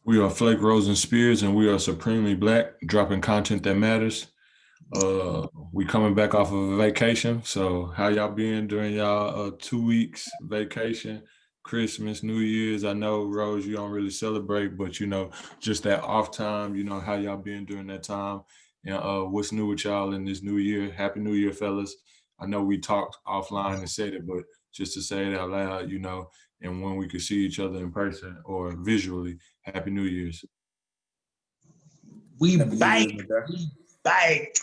We are Flake, Rose, and Spears, and we are supremely black, dropping content that matters. We coming back off of a vacation. So how y'all been during y'all 2 weeks vacation, Christmas, New Year's? I know, Rose, you don't really celebrate, but just that off time, how y'all been during that time. And what's new with y'all in this new year? Happy New Year, fellas. I know we talked offline and said it, but just to say it out loud, and when we could see each other in person or visually, Happy New Year's. We bike. We bike.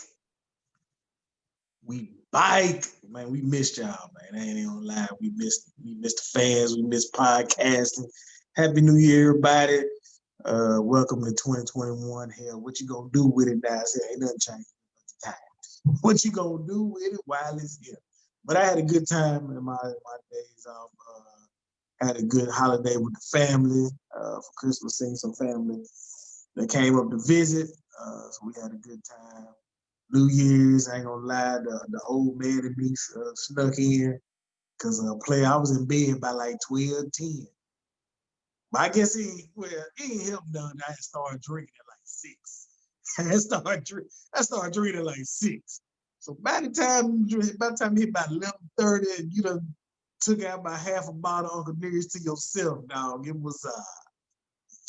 We bike. Man, we missed y'all, man. I ain't gonna lie. We missed the fans. We missed podcasting. Happy New Year, everybody. Welcome to 2021. Hell, what you gonna do with it now? I said, ain't nothing changed but the time. What you gonna do with it while it's here? But I had a good time in my days off. Had a good holiday with the family for Christmas, seeing some family that came up to visit. So we had a good time. New Year's, I ain't gonna lie, the old man in me snuck in because I was in bed by like 12:10. But I guess he ain't helped none. I started drinking at like 6. I started drinking at like 6. So by the time you hit about 11:30, you done took out about half a bottle of Uncle Nearest to yourself, dog. It was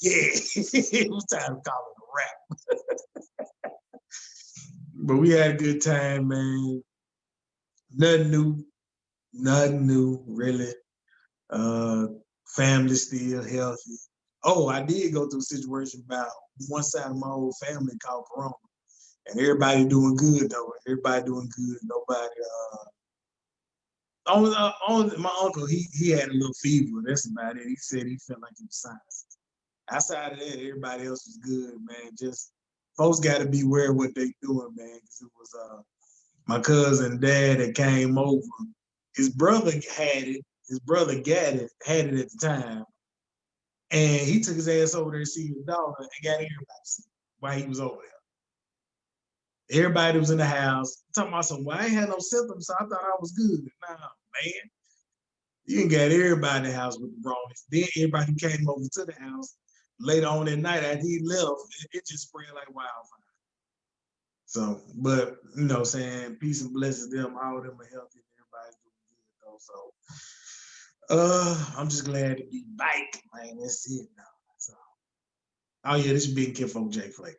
it was time to call it a wrap. But we had a good time, man. Nothing new, really. Family still healthy. Oh, I did go through a situation about one side of my whole family called Corona. And everybody doing good, though. Everybody doing good. Nobody, only my uncle, he had a little fever. That's about it. He said he felt like he was sinuses. Outside of that, everybody else was good, man. Just folks got to be aware of what they doing, man. Because it was my cousin dad that came over. His brother had it. His brother had it at the time. And he took his ass over there to see his daughter and got everybody sick while he was over there. Everybody was in the house. Talking about some, well, I ain't had no symptoms, so I thought I was good. Nah, man. You ain't got everybody in the house with the bronies. Then everybody came over to the house later on that night after he left, it just spread like wildfire. So, but saying peace and blessings to them, all of them are healthy, and everybody's doing good though. So I'm just glad to be back, man. That's it now. So, oh yeah, this is Big Kid from J.Flake.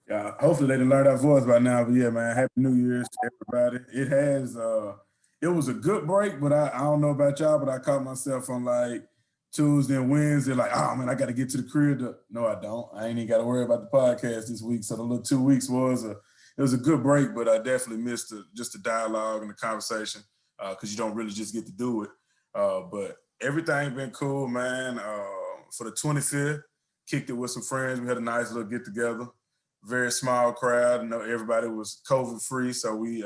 Yeah, hopefully they done learned our voice by now. But yeah, man, Happy New Year's to everybody. It was a good break, but I don't know about y'all, but I caught myself on like Tuesday and Wednesday, like, oh man, I got to get to the crib. No, I don't. I ain't even got to worry about the podcast this week. So the little 2 weeks it was a good break, but I definitely missed just the dialogue and the conversation because you don't really just get to do it. But everything been cool, man. For the 25th, kicked it with some friends. We had a nice little get together. Very small crowd. I know everybody was COVID free, so we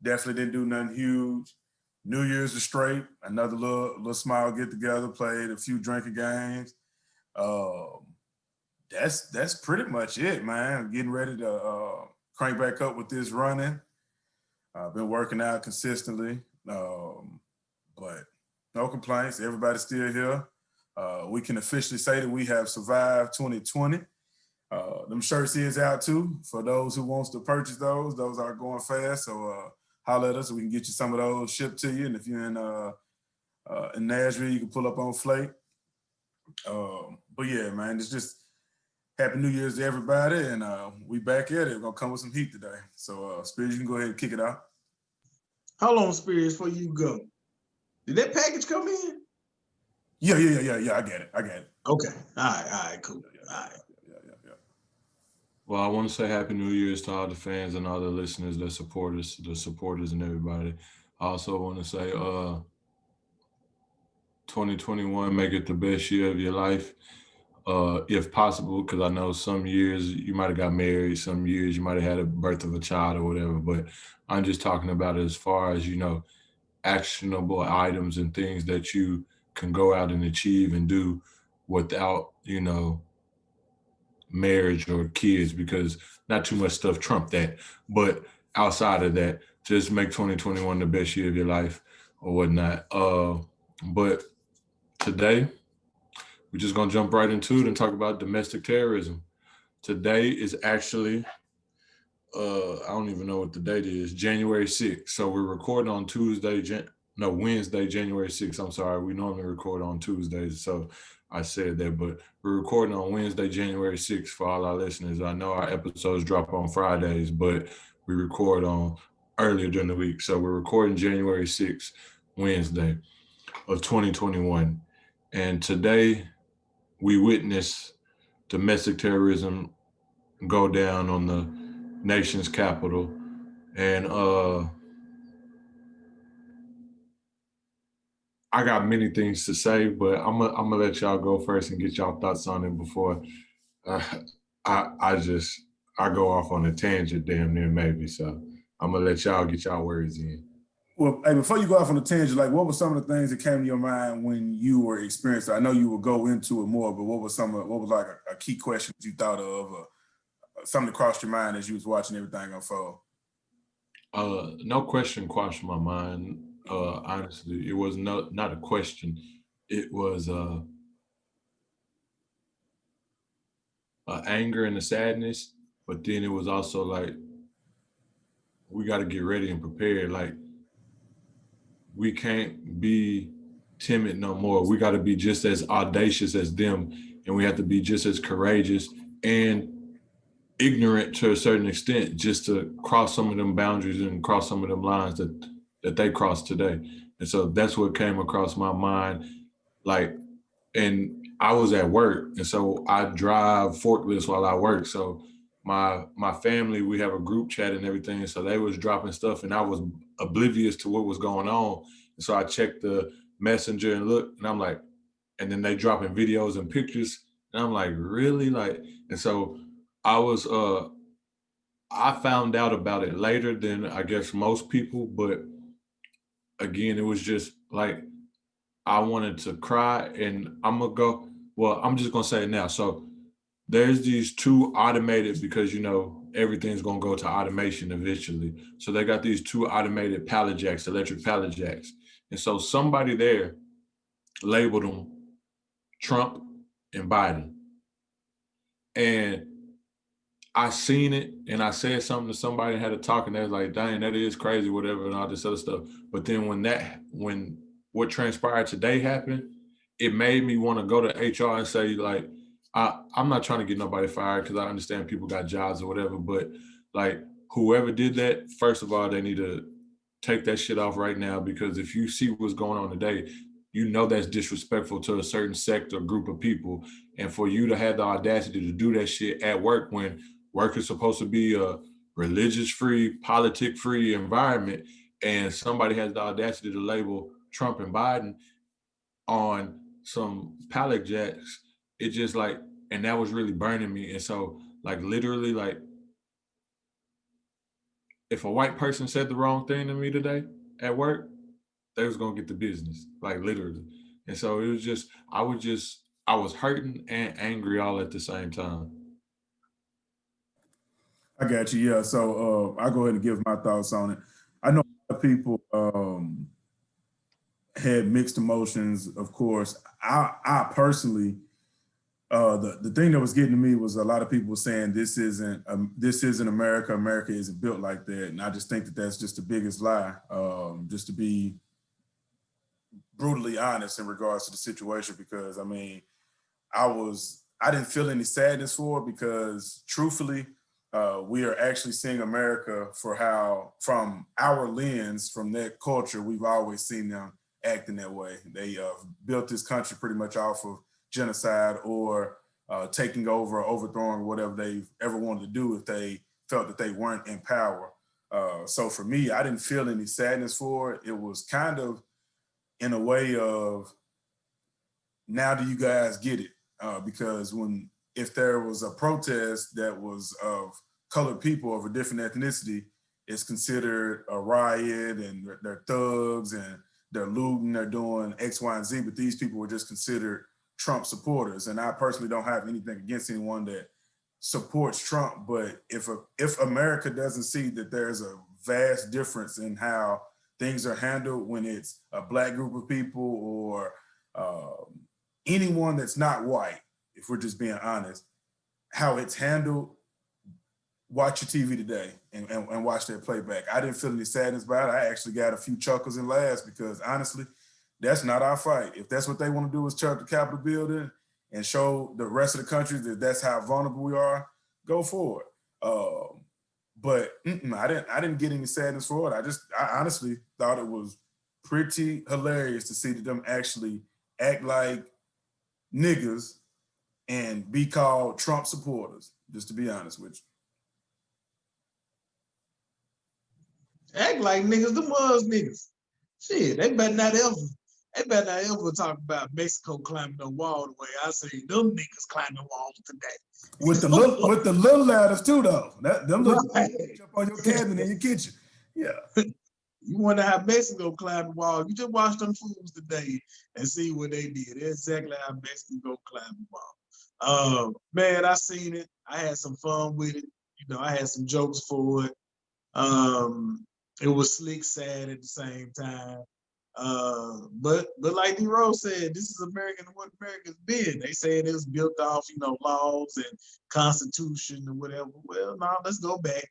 definitely didn't do nothing huge. New Year's was straight. Another little small get together. Played a few drinking games. That's pretty much it, man. Getting ready to crank back up with this running. I've been working out consistently, but no complaints. Everybody's still here. We can officially say that we have survived 2020. Them shirts is out too for those who wants to purchase those. Those are going fast, so holler at us so we can get you some of those shipped to you. And if you're in Nashville, you can pull up on Flake. But yeah, man, it's just Happy New Year's to everybody, and we back at it. We're gonna come with some heat today. So Spears, you can go ahead and kick it out. How long, Spears, before you go? Did that package come in? Yeah. I get it. Okay. All right, cool. All right. Well, I want to say Happy New Year's to all the fans and all the listeners that support us, the supporters and everybody. I also want to say 2021, make it the best year of your life, if possible, because I know some years you might have got married, some years you might have had a birth of a child or whatever, but I'm just talking about it as far as, actionable items and things that you can go out and achieve and do without, marriage or kids, because not too much stuff trump that. But outside of that, just make 2021 the best year of your life or whatnot. But today, we're just gonna jump right into it and talk about domestic terrorism. Today is actually, I don't even know what the date is, January 6th. So we're recording on Wednesday, January 6th. I'm sorry, we normally record on Tuesdays, so I said that, but we're recording on Wednesday, January 6th for all our listeners. I know our episodes drop on Fridays, but we record on earlier during the week. So we're recording January 6th, Wednesday of 2021. And today we witness domestic terrorism go down on the nation's capital. And I got many things to say, but I'm gonna let y'all go first and get y'all thoughts on it before uh, I go off on a tangent damn near maybe. So I'm gonna let y'all get y'all words in. Well, hey, before you go off on a tangent, like what were some of the things that came to your mind when you were experiencing? I know you will go into it more, but what was like a key question you thought of, or something that crossed your mind as you was watching everything unfold? No question crossed my mind. Honestly, it was not a question. It was anger and a sadness, but then it was also like we got to get ready and prepared. Like we can't be timid no more. We got to be just as audacious as them, and we have to be just as courageous and ignorant to a certain extent, just to cross some of them boundaries and cross some of them lines that they crossed today. And so that's what came across my mind. Like, and I was at work, and so I drive forklifts while I work. So my family, we have a group chat and everything. So they was dropping stuff, and I was oblivious to what was going on. And so I checked the messenger and looked, and I'm like, and then they dropping videos and pictures, and I'm like, really? Like, and so I was I found out about it later than I guess most people, but again, it was just like I wanted to cry, and I'm just gonna say it now. So there's these two automated, because everything's gonna go to automation eventually. So they got these two automated pallet jacks, electric pallet jacks. And so somebody there labeled them Trump and Biden. And I seen it, and I said something to somebody and had to talk, and they was like, dang, that is crazy, whatever, and all this other stuff. But then when what transpired today happened, it made me want to go to HR and say, like, I'm not trying to get nobody fired, because I understand people got jobs or whatever, but like whoever did that, first of all, they need to take that shit off right now, because if you see what's going on today, that's disrespectful to a certain sect or group of people. And for you to have the audacity to do that shit at work, when work is supposed to be a religious-free, politic-free environment, and somebody has the audacity to label Trump and Biden on some pallet jacks, it just like, and that was really burning me. And so, like, literally, like, if a white person said the wrong thing to me today at work, they was gonna get the business, like literally. And so it was just, I was hurting and angry all at the same time. I got you. Yeah. So I'll go ahead and give my thoughts on it. I know a lot of people had mixed emotions, of course. I personally, the thing that was getting to me was a lot of people saying this isn't America. America isn't built like that, and I just think that that's just the biggest lie. Just to be brutally honest in regards to the situation, because I mean, I didn't feel any sadness for it, because truthfully, we are actually seeing America for how, from our lens, from that culture, we've always seen them acting that way. They built this country pretty much off of genocide, or taking over or overthrowing whatever they ever wanted to do if they felt that they weren't in power. So for me, I didn't feel any sadness for it. It was kind of in a way of, now do you guys get it? Because if there was a protest that was of colored people of a different ethnicity, it's considered a riot, and they're thugs and they're looting, they're doing X, Y, and Z, but these people were just considered Trump supporters. And I personally don't have anything against anyone that supports Trump, but if America doesn't see that there's a vast difference in how things are handled when it's a Black group of people, or anyone that's not white, if we're just being honest, how it's handled, watch your TV today and watch that playback. I didn't feel any sadness about it. I actually got a few chuckles and laughs because honestly, that's not our fight. If that's what they want to do is tear up the Capitol building and show the rest of the country that that's how vulnerable we are, go for it. But I didn't get any sadness for it. I honestly thought it was pretty hilarious to see them actually act like niggas and be called Trump supporters, just to be honest with you. Act like niggas, them was niggas. Shit, they better not ever talk about Mexico climbing the wall the way I see them niggas climbing the wall today. With the little ladders too, though. Them little Right. up on your cabinet in your kitchen. Yeah. You wonder how Mexico climbed the wall. You just watch them fools today and see what they did. That's exactly how Mexico climbed the wall. Man, I seen it. I had some fun with it. You know, I had some jokes for it. It was slick, sad at the same time. But like D.Rose said, this is American and what America's been. They said it was built off, you know, laws and constitution and whatever. Well, no, let's go back.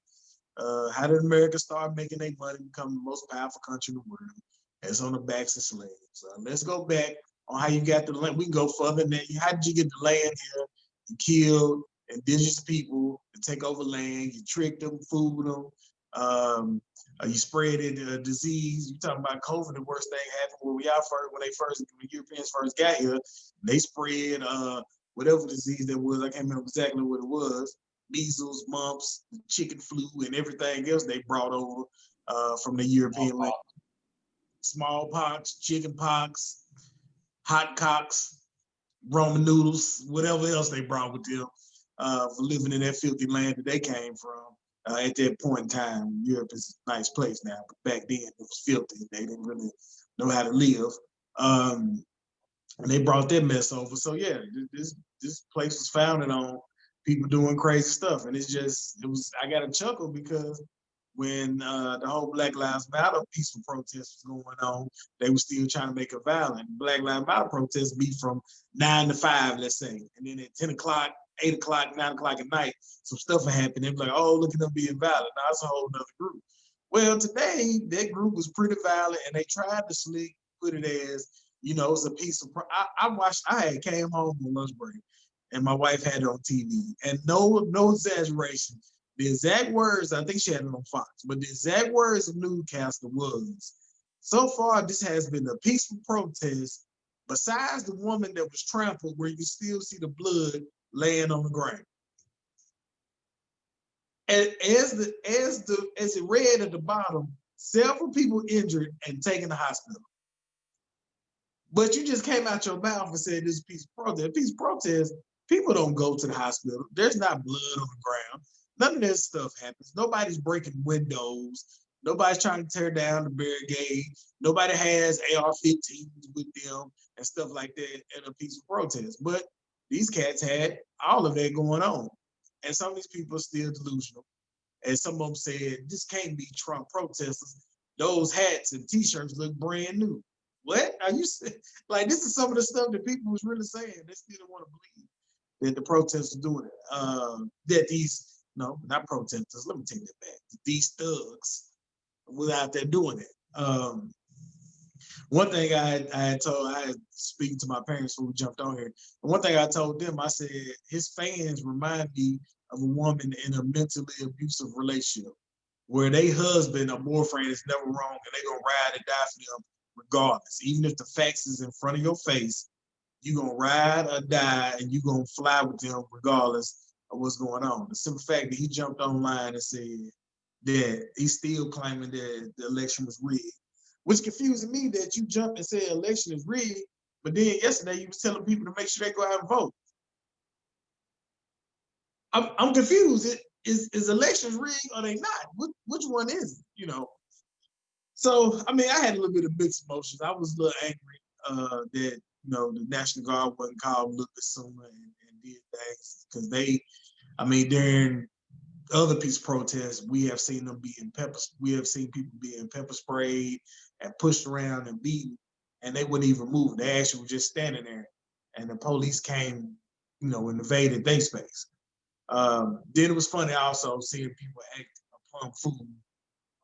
How did America start making their money, become the most powerful country in the world? It's on the backs of slaves. Let's go back on how you got the land. We can go further than that. How did you get the land here? You killed indigenous people to take over land. You tricked them, fooled them. You spread a disease. You talking about COVID? The worst thing happened when when Europeans first got here. They spread whatever disease that was. I can't remember exactly what it was. Measles, mumps, chicken flu, and everything else they brought over from the European land. Smallpox, chicken pox, hot cocks, Roman noodles, whatever else they brought with them for living in that filthy land that they came from. At that point in time, Europe is a nice place now, but back then it was filthy. They didn't really know how to live. And they brought that mess over. So yeah, this place was founded on people doing crazy stuff. And I got a chuckle because when the whole Black Lives Matter peaceful protest was going on, they were still trying to make it violent. Black Lives Matter protests be from 9 to 5, let's say. And then at 10 o'clock, 8 o'clock, 9 o'clock at night, some stuff will happen. They'll be like, oh, look at them being violent. Now it's a whole nother group. Well, today, that group was pretty violent, and they tried to put it as, you know, it's a piece of, I had came home on lunch break, and my wife had it on TV. And no exaggeration, the exact words, I think she had it on Fox, but the exact words of newscaster was, so far, this has been a peaceful protest, besides the woman that was trampled, where you still see the blood laying on the ground. And as it read at the bottom, several people injured and taken to the hospital. But you just came out your mouth and said this piece of protest. Piece of protest, people don't go to the hospital. There's not blood on the ground. None of that stuff happens. Nobody's breaking windows. Nobody's trying to tear down the barricade. Nobody has AR-15s with them and stuff like that at a peaceful protest. But these cats had all of that going on. And some of these people are still delusional. And some of them said, this can't be Trump protesters. Those hats and t-shirts look brand new. What are you saying? Like, this is some of the stuff that people was really saying. They still don't want to believe that the protesters doing it. That these, no, not protesters, let me take that back. These thugs were out there doing it. One thing I had speaking to my parents when we jumped on here. And one thing I told them, I said, his fans remind me of a woman in a mentally abusive relationship where they husband or boyfriend is never wrong and they gonna ride and die for them regardless. Even if the facts is in front of your face, you gonna ride or die and you gonna fly with them regardless of what's going on. The simple fact that he jumped online and said that he's still claiming that the election was rigged, which confusing me that you jumped and said election is rigged, but then yesterday you was telling people to make sure they go out and vote. I'm confused. Is elections rigged or they not? Which one is it? You know. So I mean, I had a little bit of mixed emotions. I was a little angry that the National Guard wasn't called a little bit sooner and did things because during other peace protests, we have seen them being we have seen people being pepper sprayed and pushed around and beaten. and they wouldn't even move. They actually were just standing there, and the police came, and invaded their space. Then it was funny also seeing people act upon food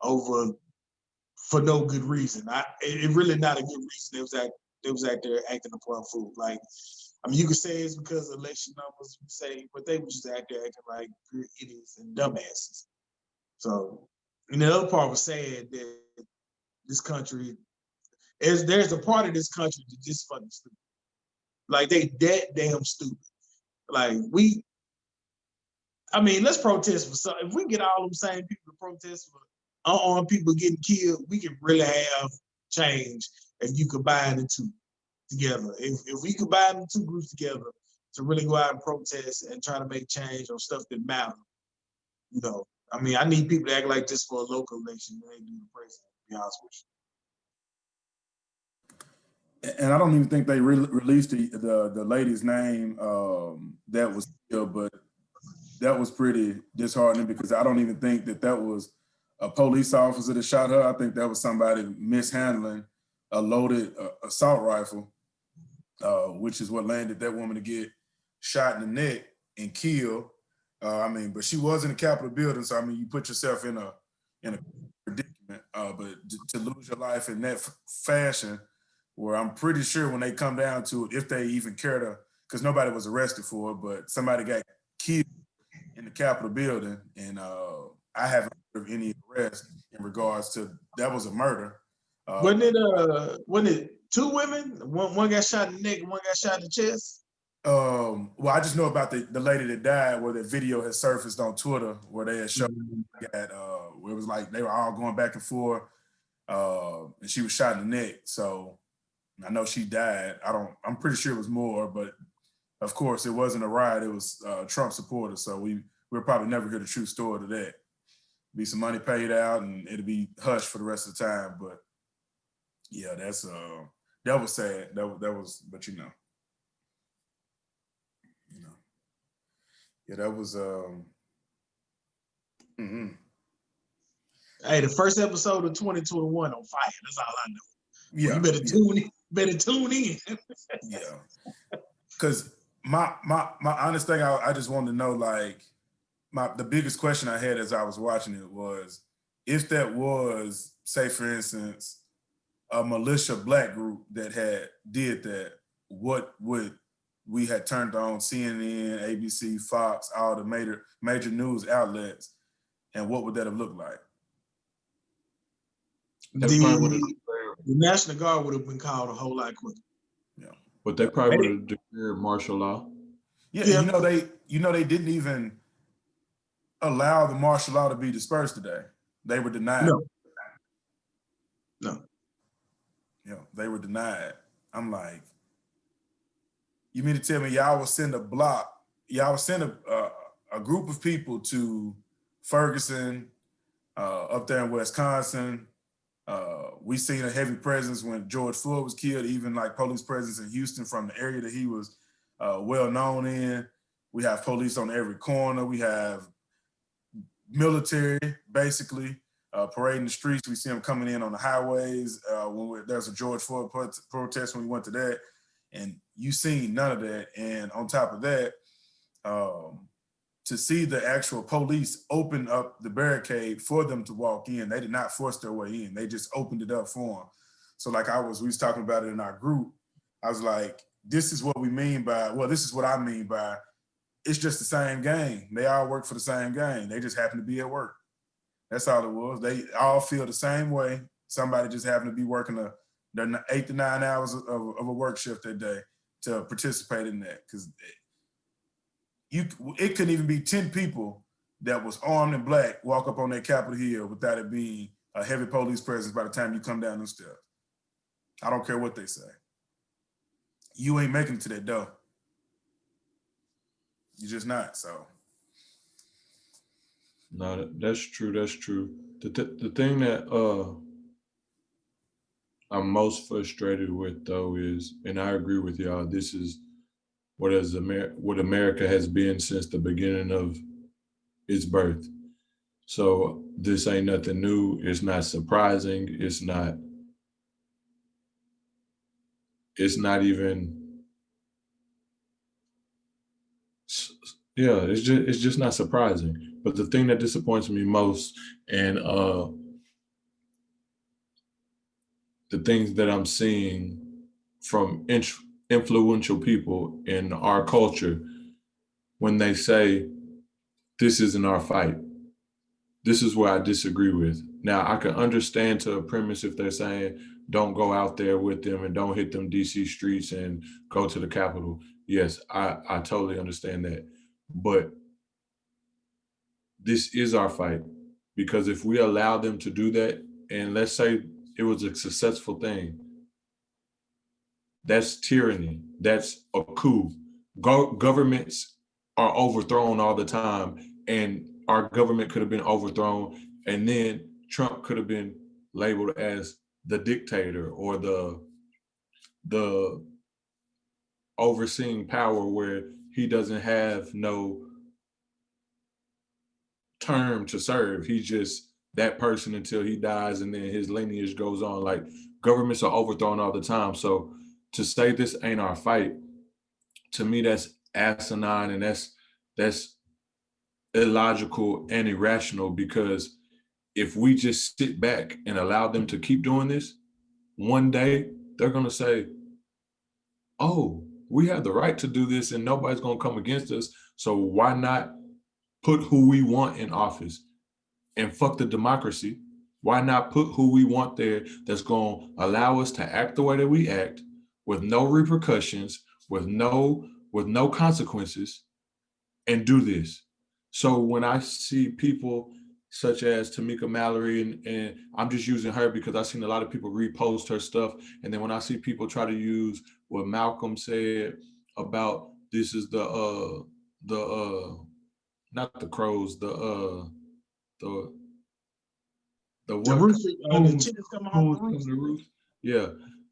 over for no good reason. It really not a good reason. They was out there acting upon food. Like, I mean, you could say it's because of election numbers, you could say, but they were just out there acting like pure idiots and dumbasses. So, and the other part was sad that this country, there's a part of this country that's just fucking stupid. Like, they that damn stupid. Like, let's protest for something. If we get all them same people to protest for unarmed people getting killed, we can really have change if you combine the two together. If we combine the two groups together to really go out and protest and try to make change on stuff that matter, I need people to act like this for a local election when they do the president, to be honest with And I don't even think they released the lady's name that was killed, but that was pretty disheartening because I don't even think that was a police officer that shot her. I think that was somebody mishandling a loaded assault rifle, which is what landed that woman to get shot in the neck and killed. But she was in the Capitol building, so you put yourself in a predicament. But to lose your life in that fashion, where I'm pretty sure when they come down to it, if they even care to, because nobody was arrested for it, but somebody got killed in the Capitol building, and I haven't heard of any arrest in regards to that was a murder. wasn't it two women? One got shot in the neck and one got shot in the chest? Well, I just know about the lady that died, where the video has surfaced on Twitter, where they had shown where it was like they were all going back and forth, and she was shot in the neck. So I know she died. I'm pretty sure it was more, but of course it wasn't a riot. It was Trump supporters. So we'll probably never hear the true story to that. Be some money paid out, and it'll be hushed for the rest of the time. But yeah, that was sad. That was, but yeah, that was. Hey, the first episode of 2021 on fire. That's all I know. Yeah, well, you better tune in. Yeah, because my honest thing, I just wanted to know, like, the biggest question I had as I was watching it was, if that was, say, for instance, a militia black group that did that, what would we had turned on CNN, ABC, Fox, all the major news outlets, and what would that have looked like? The National Guard would have been called a whole lot quicker. Yeah, but they probably would have declared martial law. Yeah, they didn't even allow the martial law to be dispersed today. They were denied. No. They were denied. I'm like, you mean to tell me y'all will send a group of people to Ferguson, up there in Wisconsin? We seen a heavy presence when George Floyd was killed, even like police presence in Houston from the area that he was well known in. We have police on every corner. We have military, basically, parading the streets. We see them coming in on the highways. When there's a George Floyd protest when we went to that, and you seen none of that. And on top of that, to see the actual police open up the barricade for them to walk in, they did not force their way in. They just opened it up for them. So like we was talking about it in our group. I was like, this is what I mean by, it's just the same gang. They all work for the same gang. They just happen to be at work. That's all it was. They all feel the same way. Somebody just happened to be working the 8 to 9 hours of a work shift that day to participate in that. Because it couldn't even be 10 people that was armed and black walk up on that Capitol Hill without it being a heavy police presence by the time you come down the steps. I don't care what they say. You ain't making it to that door. You're just not, so. No, that's true. That's true. The thing that I'm most frustrated with, though, is, and I agree with y'all, this is what America has been since the beginning of its birth. So this ain't nothing new. It's not surprising. It's not it's not even, yeah, it's just not surprising. But the thing that disappoints me most, and the things that I'm seeing from influential people in our culture, when they say this isn't our fight, this is where I disagree with. Now, I can understand to a premise if they're saying don't go out there with them and don't hit them DC streets and go to the Capitol. Yes, I totally understand that. But this is our fight, because if we allow them to do that, and let's say it was a successful thing, that's tyranny. That's a coup. Governments are overthrown all the time, and our government could have been overthrown, and then Trump could have been labeled as the dictator or the overseeing power where he doesn't have no term to serve. He's just that person until he dies, and then his lineage goes on. Like, governments are overthrown all the time. So to say this ain't our fight, to me, that's asinine, and that's illogical and irrational, because if we just sit back and allow them to keep doing this, one day they're going to say, oh, we have the right to do this and nobody's going to come against us. So why not put who we want in office? And fuck the democracy. Why not put who we want there that's going to allow us to act the way that we act, with no repercussions, with no consequences, and do this? So when I see people such as Tamika Mallory, and I'm just using her because I've seen a lot of people repost her stuff, and then when I see people try to use what Malcolm said about this is the not the crows, the The what rooster, the coons chickens come off the coons come rooster. to roost. Yeah,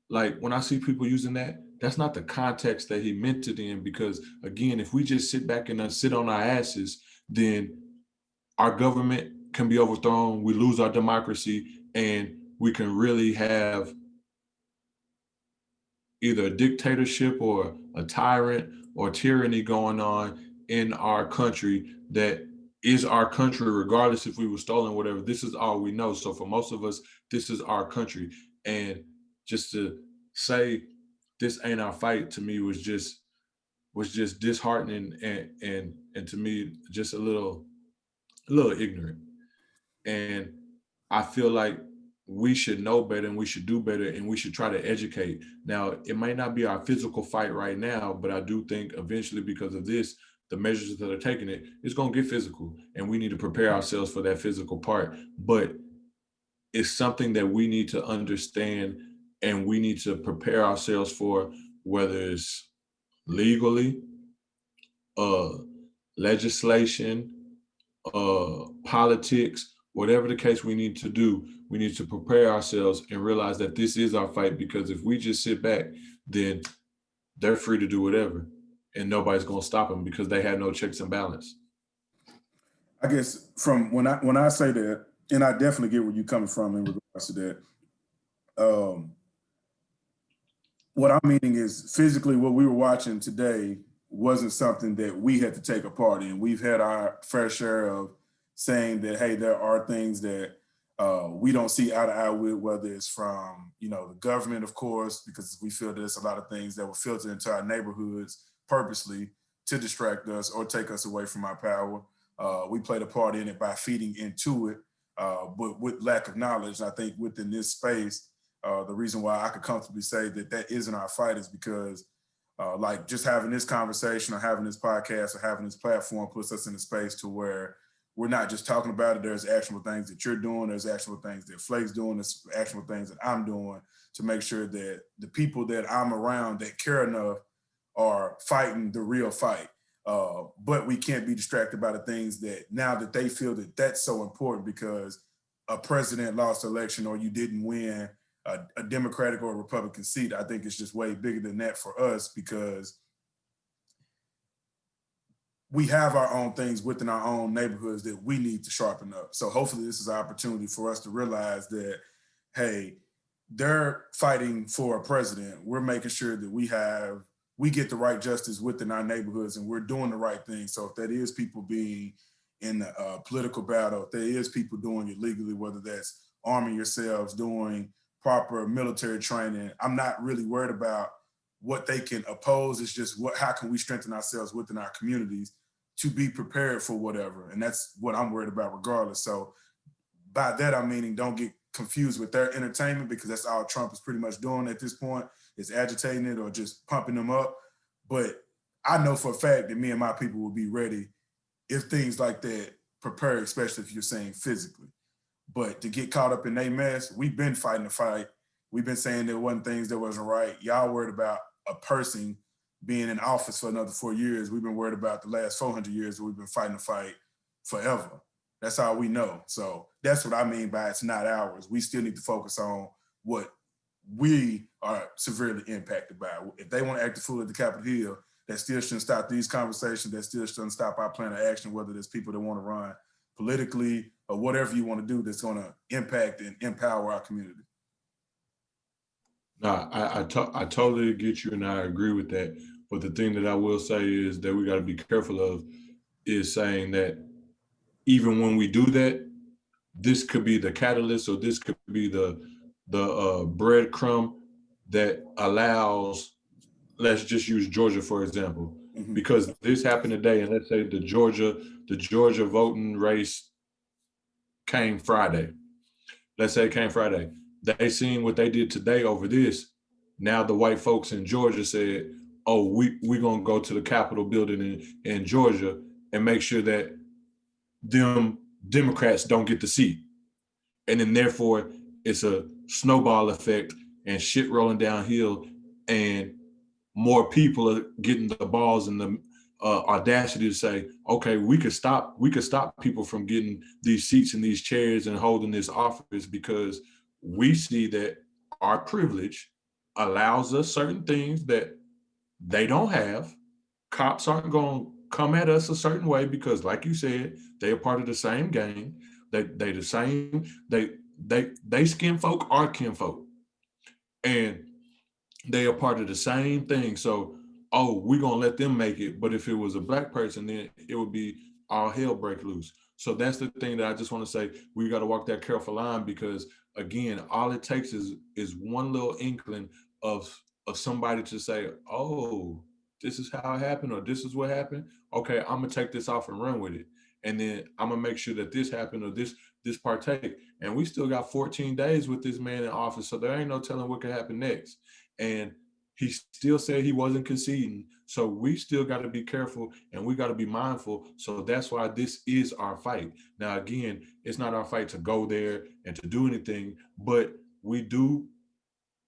like when I see people using that, that's not the context that he meant it in. Because again, if we just sit back and sit on our asses, then our government can be overthrown. We lose our democracy, and we can really have either a dictatorship or a tyrant or tyranny going on in our country that is our country, regardless if we were stolen, whatever. This is all we know. So for most of us, this is our country. And just to say this ain't our fight, to me was just disheartening, and to me just a little ignorant. And I feel like we should know better, and we should do better, and we should try to educate. Now, it might not be our physical fight right now, but I do think eventually, because of this, the measures that are taking it's going to get physical, and we need to prepare ourselves for that physical part. But it's something that we need to understand, and we need to prepare ourselves for, whether it's legally, uh, legislation, politics, whatever the case we need to do, we need to prepare ourselves and realize that this is our fight. Because if we just sit back, then they're free to do whatever, and nobody's going to stop them because they have no checks and balance. I guess from when I say that, and I definitely get where you're coming from in regards to that. What I'm meaning is, physically, what we were watching today wasn't something that we had to take a part in. We've had our fair share of saying that, hey, there are things that we don't see eye to eye with, whether it's from, the government, of course, because we feel there's a lot of things that were filtered into our neighborhoods purposely to distract us or take us away from our power. We played a part in it by feeding into it, but with lack of knowledge. I think within this space, the reason why I could comfortably say that isn't our fight is because, like, just having this conversation or having this podcast or having this platform puts us in a space to where we're not just talking about it. There's actual things that you're doing. There's actual things that Flake's doing. There's actual things that I'm doing to make sure that the people that I'm around that care enough are fighting the real fight. But we can't be distracted by the things that now that they feel that that's so important because a president lost the election or you didn't win a Democratic or a Republican seat. I think it's just way bigger than that for us because we have our own things within our own neighborhoods that we need to sharpen up. So hopefully this is an opportunity for us to realize that, hey, they're fighting for a president. We're making sure that we get the right justice within our neighborhoods, and we're doing the right thing. So if that is people being in a political battle, if there is people doing it legally, whether that's arming yourselves, doing proper military training, I'm not really worried about what they can oppose. It's just how can we strengthen ourselves within our communities to be prepared for whatever. And that's what I'm worried about regardless. So by that, I'm meaning don't get confused with their entertainment, because that's all Trump is pretty much doing at this point, is agitating it or just pumping them up. But I know for a fact that me and my people will be ready if things like that prepare, especially if you're saying physically. But to get caught up in a mess, we've been fighting the fight. We've been saying there wasn't things that wasn't right. Y'all worried about a person being in office for another 4 years. We've been worried about the last 400 years that we've been fighting the fight forever. That's all we know. So that's what I mean by it's not ours. We still need to focus on what we are severely impacted by. If they want to act the fool at the Capitol Hill, that still shouldn't stop these conversations. That still shouldn't stop our plan of action, whether there's people that want to run politically or whatever you want to do that's going to impact and empower our community. No, I totally get you, and I agree with that. But the thing that I will say is that we got to be careful of is saying that even when we do that, this could be the catalyst, or this could be the breadcrumb that allows. Let's just use Georgia for example, because this happened today, and let's say the Georgia voting race came Friday. Let's say it came Friday. They seen what they did today over this. Now the white folks in Georgia said, "Oh, we're gonna go to the Capitol building in Georgia and make sure that them Democrats don't get the seat." And then therefore it's a snowball effect and shit rolling downhill, and more people are getting the balls and the audacity to say, okay, we could stop people from getting these seats and these chairs and holding this office, because we see that our privilege allows us certain things that they don't have. Cops aren't going to come at us a certain way because, like you said, they are part of the same gang. They the same. They skin folk are kinfolk, and they are part of the same thing. So, oh, we're gonna let them make it. But if it was a black person, then it would be all hell break loose. So that's the thing that I just want to say. We got to walk that careful line, because again, all it takes is one little inkling of somebody to say, oh, this is how it happened, or this is what happened. Okay, I'm gonna take this off and run with it, and then I'm gonna make sure that this happened, or this partake. And we still got 14 days with this man in office, so there ain't no telling what could happen next. And he still said he wasn't conceding. So we still got to be careful, and we got to be mindful. So that's why this is our fight. Now, again, it's not our fight to go there and to do anything, but we do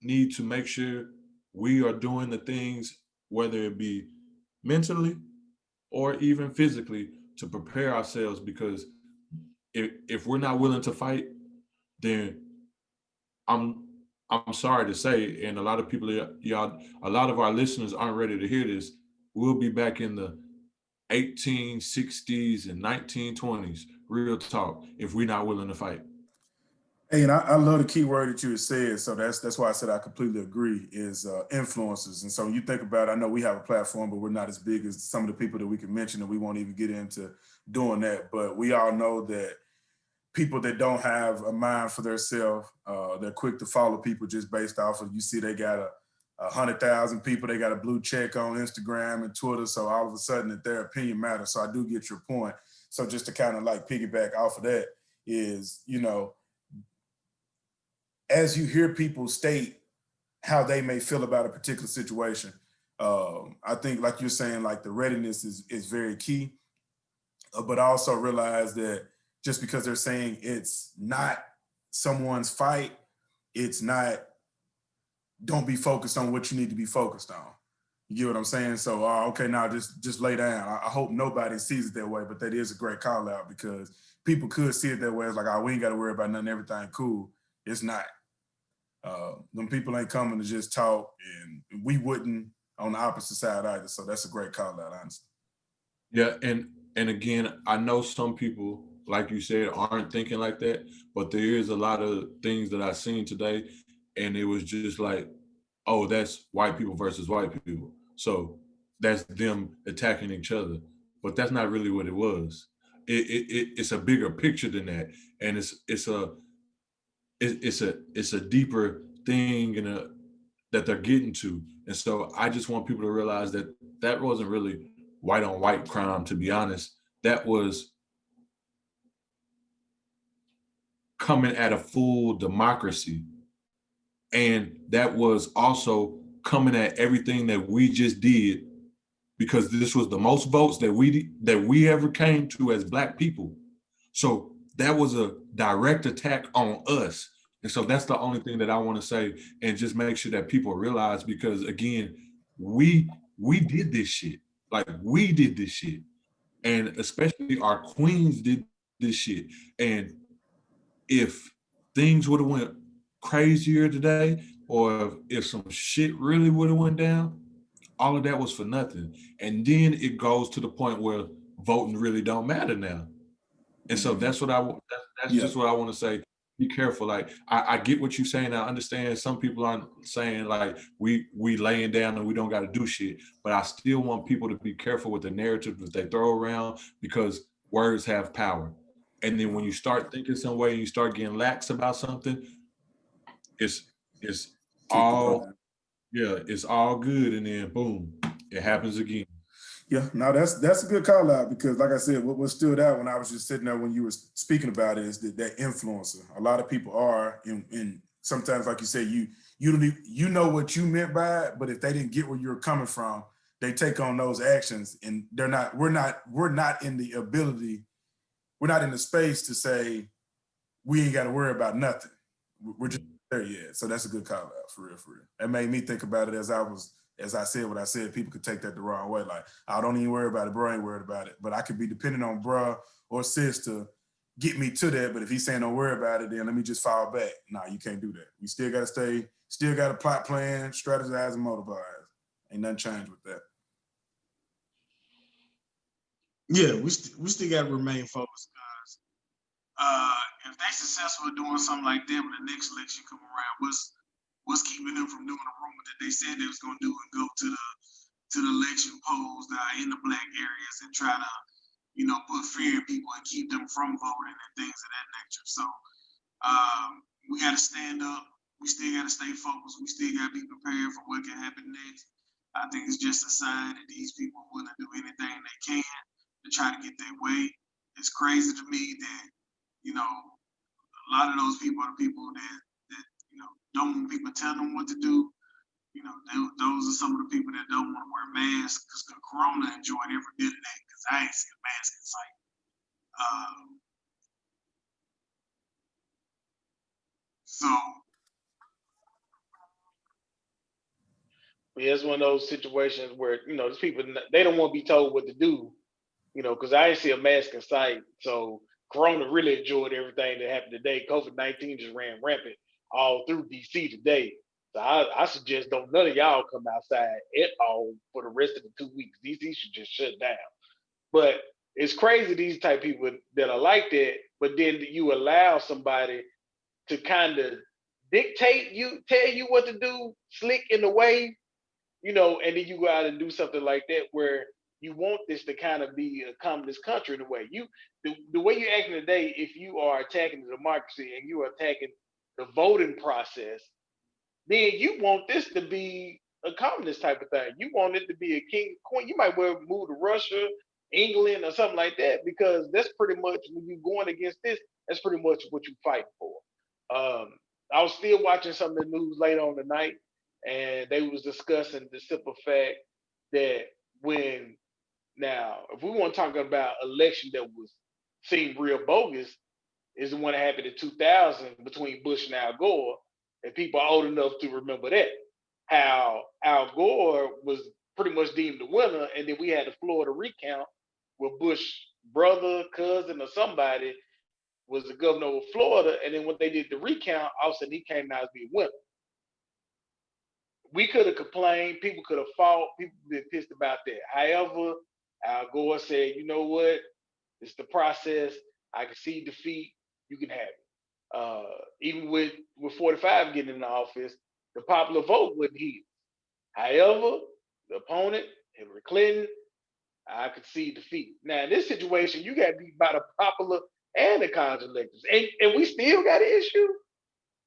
need to make sure we are doing the things, whether it be mentally or even physically, to prepare ourselves. Because if we're not willing to fight, then I'm sorry to say, and a lot of people, a lot of our listeners aren't ready to hear this. We'll be back in the 1860s and 1920s, real talk, if we're not willing to fight. Hey, and I love the key word that you said. So that's why I said I completely agree, is influencers. And so when you think about it, I know we have a platform, but we're not as big as some of the people that we can mention, and we won't even get into doing that. But we all know that people that don't have a mind for themselves, they're quick to follow people just based off of, you see they got 100,000 people, they got a blue check on Instagram and Twitter. So all of a sudden that their opinion matters. So I do get your point. So just to kind of like piggyback off of that is, as you hear people state how they may feel about a particular situation, I think, like you're saying, like the readiness is very key, but I also realize that just because they're saying it's not someone's fight, it's not, don't be focused on what you need to be focused on. You get what I'm saying? So, okay, now just lay down. I hope nobody sees it that way, but that is a great call out, because people could see it that way. It's like, we ain't got to worry about nothing, everything cool. It's not. Them people ain't coming to just talk, and we wouldn't on the opposite side either. So that's a great call out, honestly. Yeah, and again, I know some people, like you said, aren't thinking like that, but there is a lot of things that I've seen today. and it was just like, oh, that's white people versus white people. So that's them attacking each other. But that's not really what it was. It's a bigger picture than that, and it's a deeper thing and that they're getting to. And so I just want people to realize that that wasn't really white on white crime. To be honest, that was coming at a full democracy, and that was also coming at everything that we just did, because this was the most votes that we ever came to as Black people. So that was a direct attack on us. And so that's the only thing that I want to say, and just make sure that people realize, because again, we did this shit. Like, we did this shit. And especially our queens did this shit. And if things would have went crazier today, or if some shit really would have went down, all of that was for nothing. And then it goes to the point where voting really don't matter now. And so that's what that's Yeah. just what I want to say. Be careful. Like, I get what you're saying. I understand some people aren't saying like we laying down and we don't got to do shit, but I still want people to be careful with the narrative that they throw around, because words have power. And then when you start thinking some way and you start getting lax about something, it's it's Kick the all button. yeah, it's all good, and then boom, it happens again. Yeah, no, that's a good call out, because like I said, what stood out when I was just sitting there when you were speaking about it is that influencer. A lot of people are, and sometimes, like you said, you don't even, you know what you meant by it, but if they didn't get where you're coming from, they take on those actions, and we're not in the ability, we're not in the space to say we ain't got to worry about nothing. We're just there yet. So that's a good call out, for real, for real. That made me think about it as I said what I said. People could take that the wrong way. Like, I don't even worry about it, bro. I ain't worried about it. But I could be depending on bro or sis to get me to that. But if he's saying don't worry about it, then let me just fall back. Nah, you can't do that. We still got to still got a plot plan, strategize, and mobilize. Ain't nothing changed with that. Yeah, we still got to remain focused, guys. If they successful doing something like that when the next election come around, what's keeping them from doing the rumor that they said they was gonna do and go to the election polls that are in the Black areas and try to, put fear in people and keep them from voting and things of that nature. So we got to stand up. We still got to stay focused. We still got to be prepared for what can happen next. I think it's just a sign that these people are willing to do anything they can to try to get their way. It's crazy to me that, a lot of those people are the people that don't want people to tell them what to do. Those are some of the people that don't want to wear masks, because Corona enjoyed every bit of that, because I ain't seen a mask in sight. So Yeah, it's one of those situations where these people, they don't want to be told what to do, because I didn't see a mask in sight. So Corona really enjoyed everything that happened today. COVID-19 just ran rampant all through DC today. So I suggest don't none of y'all come outside at all for the rest of the 2 weeks. DC should just shut down. But it's crazy, these type of people that are like that, but then you allow somebody to kind of dictate you, tell you what to do, slick in the way, and then you go out and do something like that where you want this to kind of be a communist country in a way. The way you're acting today, if you are attacking the democracy and you are attacking the voting process, then you want this to be a communist type of thing. You want it to be a king, queen. You might well move to Russia, England, or something like that, because that's pretty much, when you're going against this, that's pretty much what you fight for. Um, I was still watching some of the news late on tonight, and they was discussing the simple fact that when now, if we want to talk about election that was seemed real bogus, is the one that happened in 2000 between Bush and Al Gore, and people are old enough to remember that. How Al Gore was pretty much deemed the winner, and then we had the Florida recount where Bush brother, cousin, or somebody was the governor of Florida, and then when they did the recount, all of a sudden he came out as being winner. We could have complained, people could have fought, people been pissed about that. However, Al Gore said, you know what? It's the process. I can see defeat. You can have it. Even with 45 getting in the office, the popular vote wasn't his. However, the opponent, Hillary Clinton, I could see defeat. Now in this situation, you got beat by the popular and the college electors, and we still got an issue.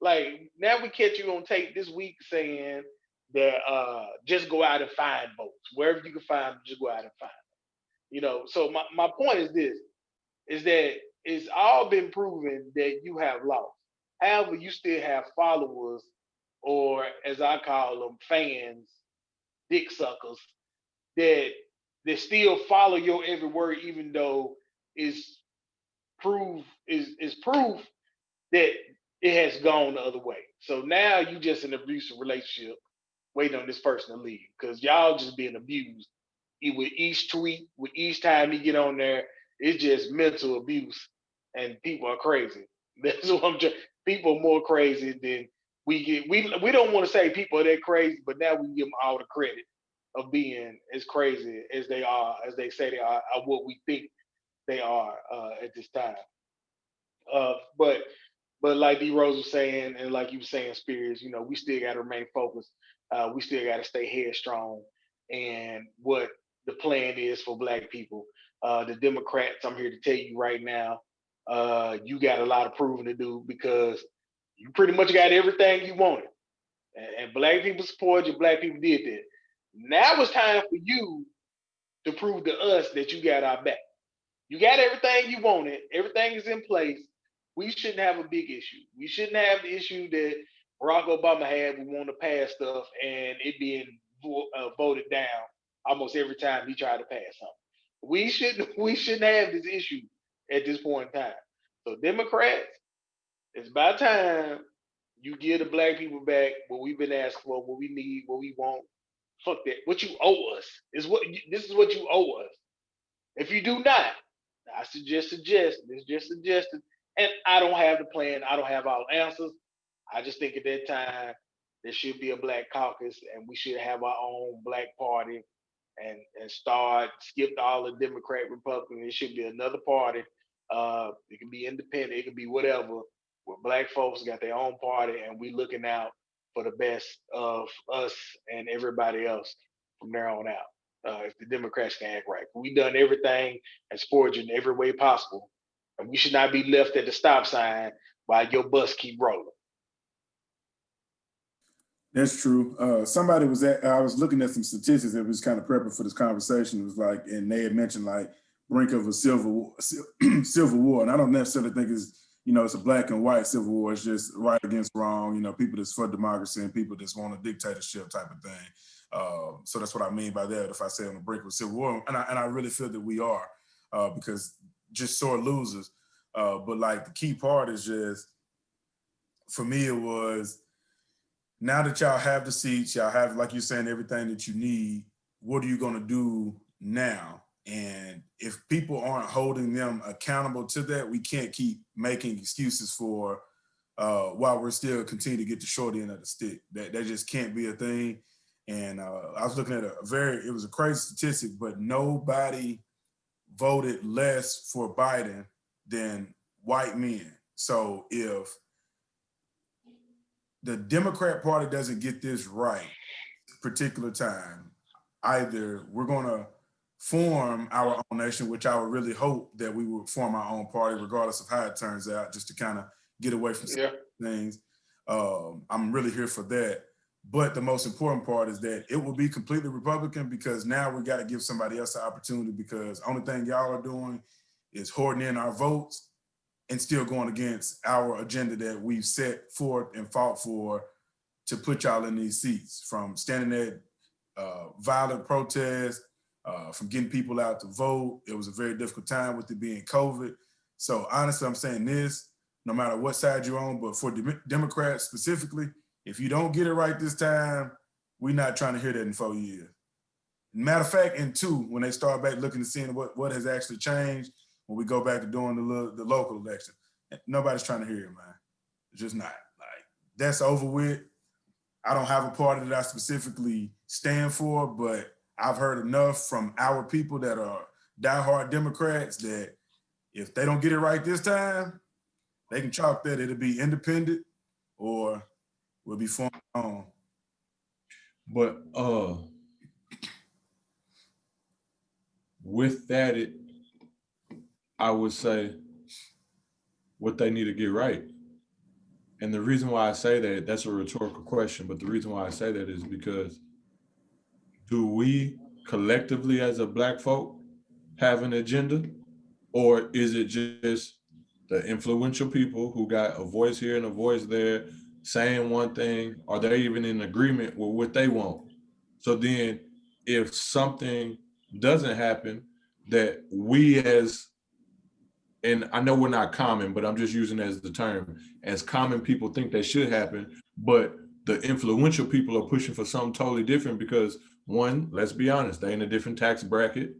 Like now we catch you on tape this week saying that just go out and find votes wherever you can find them, just go out and find them. So my point is this: is that it's all been proven that you have lost. However, you still have followers, or as I call them, fans, dick suckers, that still follow your every word, even though it's proof that it has gone the other way. So now you just in an abusive relationship, waiting on this person to leave because y'all just being abused. With each tweet, with each time he get on there, it's just mental abuse, and people are crazy. That's what I'm. People are more crazy than we get. We don't want to say people are that crazy, but now we give them all the credit of being as crazy as they are, as they say they are what we think they are at this time. But like D.Rose was saying, and like you were saying, Spears, we still got to remain focused. We still got to stay headstrong. And what the plan is for Black people, the Democrats, I'm here to tell you right now, you got a lot of proving to do because you pretty much got everything you wanted, and Black people support you. Black people did that. Now it's time for you to prove to us that you got our back. You got everything you wanted. Everything is in place. We shouldn't have a big issue. We shouldn't have the issue that Barack Obama had. We want to pass stuff and it being voted down almost every time he tried to pass something. We shouldn't have this issue at this point in time. So Democrats, it's about time you give the Black people back what we've been asking for, what we need, what we want. Fuck that. What you owe us this is what you owe us. If you do not, I suggest, it's just suggested, and I don't have the plan, I don't have all the answers. I just think at that time there should be a Black caucus and we should have our own Black party and start skip all the Democrat Republican. It should be another party. It can be independent, it can be whatever, where Black folks got their own party and we looking out for the best of us and everybody else from there on out. If the Democrats can act right, we done everything and supported you in every way possible, and we should not be left at the stop sign while your bus keep rolling. That's true. I was looking at some statistics that was kind of prepping for this conversation. It was like, and they had mentioned like brink of a civil war. And I don't necessarily think it's a black and white civil war. It's just right against wrong, people that's for democracy and people that's want a dictatorship type of thing. So that's what I mean by that. If I say on the brink of a civil war, and I really feel that we are, because just sore losers. But like the key part is just, for me, it was, now that y'all have the seats, y'all have, like you're saying, everything that you need, what are you going to do now? And if people aren't holding them accountable to that, we can't keep making excuses for while we're still continuing to get the short end of the stick. That just can't be a thing. And I was looking at it was a crazy statistic, but nobody voted less for Biden than white men. So if the Democrat Party doesn't get this right particular time, either we're going to form our own nation, which I would really hope that we would form our own party, regardless of how it turns out, just to kind of get away from some things. I'm really here for that. But the most important part is that it will be completely Republican, because now we got to give somebody else an opportunity, because the only thing y'all are doing is hoarding in our votes and still going against our agenda that we've set forth and fought for to put y'all in these seats, from standing at violent protests, from getting people out to vote. It was a very difficult time with it being COVID. So honestly, I'm saying this, no matter what side you're on, but for Democrats specifically, if you don't get it right this time, we're not trying to hear that in 4 years. Matter of fact, in 2, when they start back looking to seeing what has actually changed, when we go back to doing the local election, nobody's trying to hear it, man. It's just not. Like, that's over with. I don't have a party that I specifically stand for, but I've heard enough from our people that are diehard Democrats that if they don't get it right this time, they can chalk that it'll be independent or will be formed on. But with that, I would say what they need to get right. And the reason why I say that, that's a rhetorical question, but the reason why I say that is because do we collectively as a black folk have an agenda? Or is it just the influential people who got a voice here and a voice there saying one thing? Are they even in agreement with what they want? So then if something doesn't happen that we as, and I know we're not common, but I'm just using it as the term, as common people think that should happen, but the influential people are pushing for something totally different because one, let's be honest, they in a different tax bracket.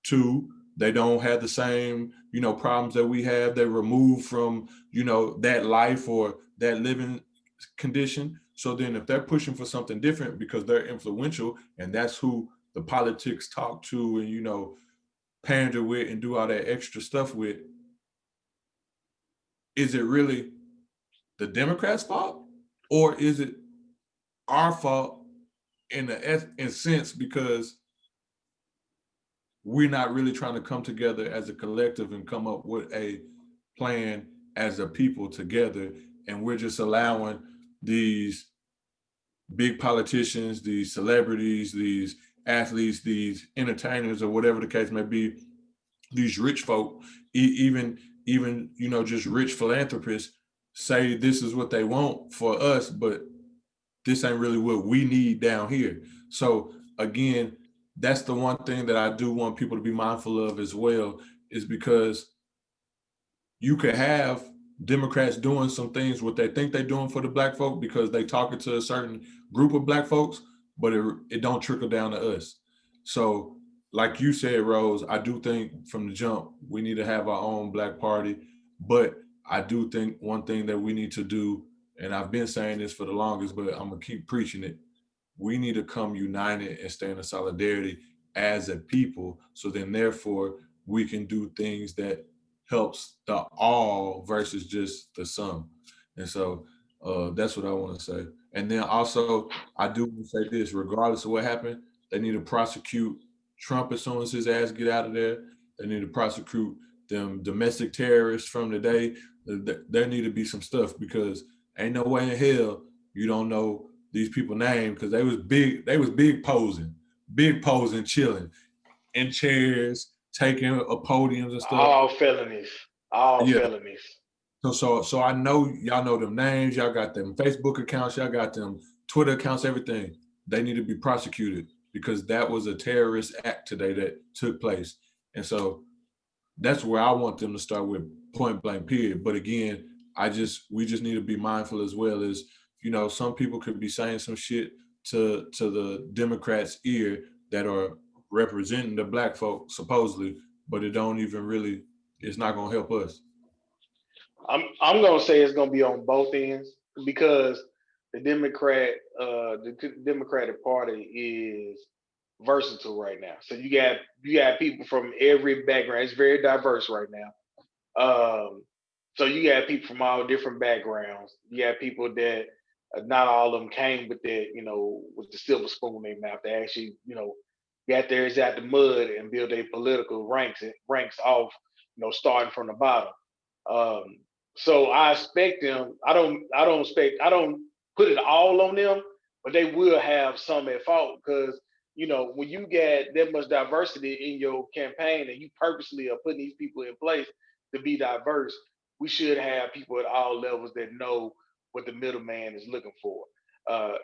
Two, they don't have the same, problems that we have. They're removed from, that life or that living condition. So then if they're pushing for something different because they're influential and that's who the politics talk to and, pander with and do all that extra stuff with, is it really the Democrats' fault? Or is it our fault in a sense because we're not really trying to come together as a collective and come up with a plan as a people together, and we're just allowing these big politicians, these celebrities, these athletes, these entertainers, or whatever the case may be, these rich folk, even just rich philanthropists, say this is what they want for us, but this ain't really what we need down here. So again, that's the one thing that I do want people to be mindful of as well, is because you could have Democrats doing some things what they think they're doing for the black folk because they talking to a certain group of black folks, but it don't trickle down to us. So like you said, Rose, I do think from the jump, we need to have our own black party. But I do think one thing that we need to do, and I've been saying this for the longest, but I'm gonna keep preaching it, we need to come united and stand in solidarity as a people. So then therefore we can do things that helps the all versus just the some. And so that's what I want to say. And then also I do want to say this, regardless of what happened, they need to prosecute Trump as soon as his ass get out of there. They need to prosecute them domestic terrorists from today. There need to be some stuff because ain't no way in hell you don't know these people name because they was big posing, chilling in chairs, taking podiums and stuff. All felonies. All Yeah. felonies. So I know y'all know them names, y'all got them Facebook accounts, y'all got them Twitter accounts, everything. They need to be prosecuted because that was a terrorist act today that took place. And so that's where I want them to start with, point blank period. But again, we just need to be mindful as well as, some people could be saying some shit to the Democrats' ear that are representing the black folk supposedly, but it don't even really, it's not gonna help us. I'm gonna say it's gonna be on both ends because the Democratic Party is versatile right now. So you got people from every background. It's very diverse right now. So you got people from all different backgrounds. You got people that not all of them came with that, with the silver spoon in their mouth. They actually, got theirs out the mud and build their political ranks off, starting from the bottom. Um, so I expect them. I don't put it all on them, but they will have some at fault because when you get that much diversity in your campaign and you purposely are putting these people in place to be diverse, we should have people at all levels that know what the middleman is looking for.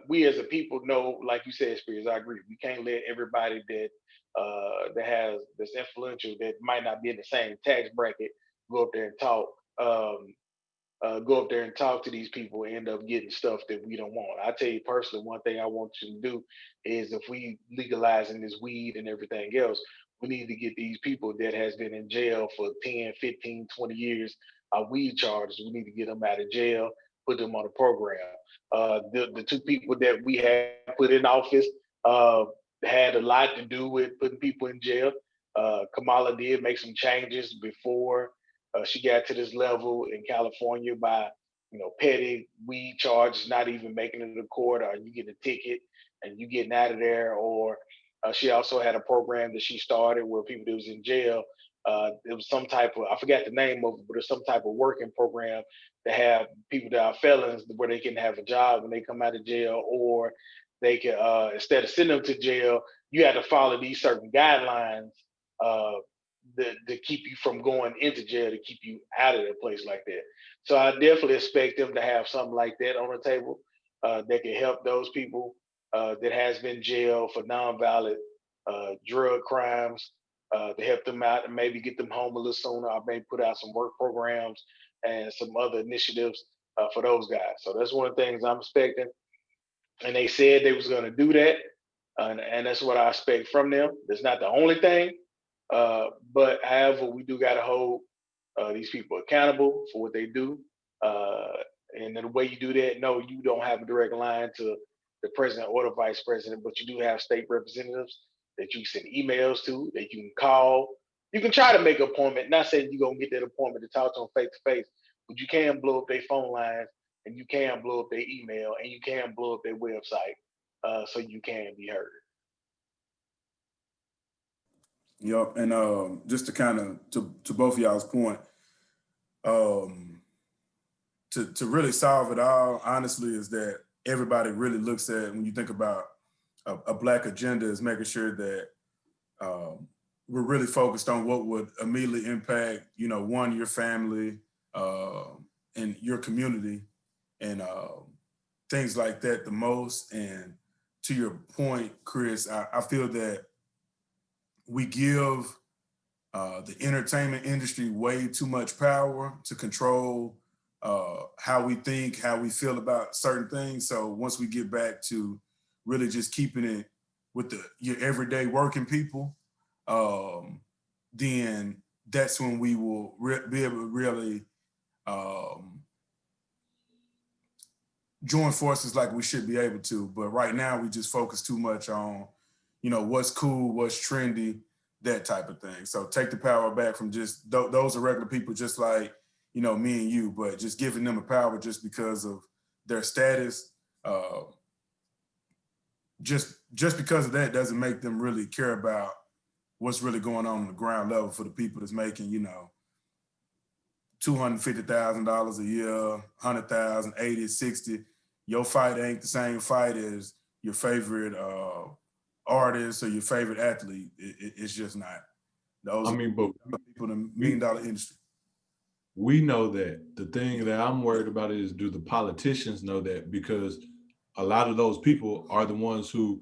We as a people know, like you said, Spears, I agree. We can't let everybody that's influential that might not be in the same tax bracket go up there and talk. Go up there and talk to these people and end up getting stuff that we don't want. I tell you personally, one thing I want you to do is if we legalizing this weed and everything else, we need to get these people that has been in jail for 10, 15, 20 years weed charges. We need to get them out of jail, put them on a program. The two people that we have put in office uh, had a lot to do with putting people in jail. Kamala did make some changes before She got to this level in California by, petty weed charges, not even making it to court, or you get a ticket and you getting out of there. Or she also had a program that she started where people that was in jail, it was some type of, I forgot the name of it, but it's some type of working program to have people that are felons where they can have a job when they come out of jail, or they can, instead of sending them to jail, you have to follow these certain guidelines uh, to keep you from going into jail, to keep you out of a place like that. So I definitely expect them to have something like that on the table that can help those people that has been jailed for nonviolent drug crimes, to help them out and maybe get them home a little sooner. I may put out some work programs and some other initiatives for those guys. So that's one of the things I'm expecting. And they said they was going to do that, and that's what I expect from them. That's not the only thing, but however, we do got to hold these people accountable for what they do. Uh, and the way you do that, no, you don't have a direct line to the president or the vice president, but you do have state representatives that you send emails to, that you can call. You can try to make an appointment. Not saying you're gonna get that appointment to talk to them face to face, but you can blow up their phone lines, and you can blow up their email, and you can blow up their website, so you can be heard. Yep, and just to kind of to both of y'all's point, um, to really solve it all, honestly, is that everybody really looks at, when you think about a Black agenda, is making sure that we're really focused on what would immediately impact, one, your family and your community, and things like that the most. And to your point, Chris, I feel that we give the entertainment industry way too much power to control how we think, how we feel about certain things. So once we get back to really just keeping it with your everyday working people, then that's when we will be able to really join forces like we should be able to. But right now we just focus too much on, what's cool, what's trendy, that type of thing. So take the power back from just those are regular people, just like, me and you, but just giving them a power just because of their status. Just because of that doesn't make them really care about what's really going on the ground level for the people that's making, $250,000 a year, 100,000, 80, 60. Your fight ain't the same fight as your favorite artist or your favorite athlete. It's just not. Those I mean, but people in the $1 million industry. we know that. The thing that I'm worried about is, do the politicians know that? Because a lot of those people are the ones who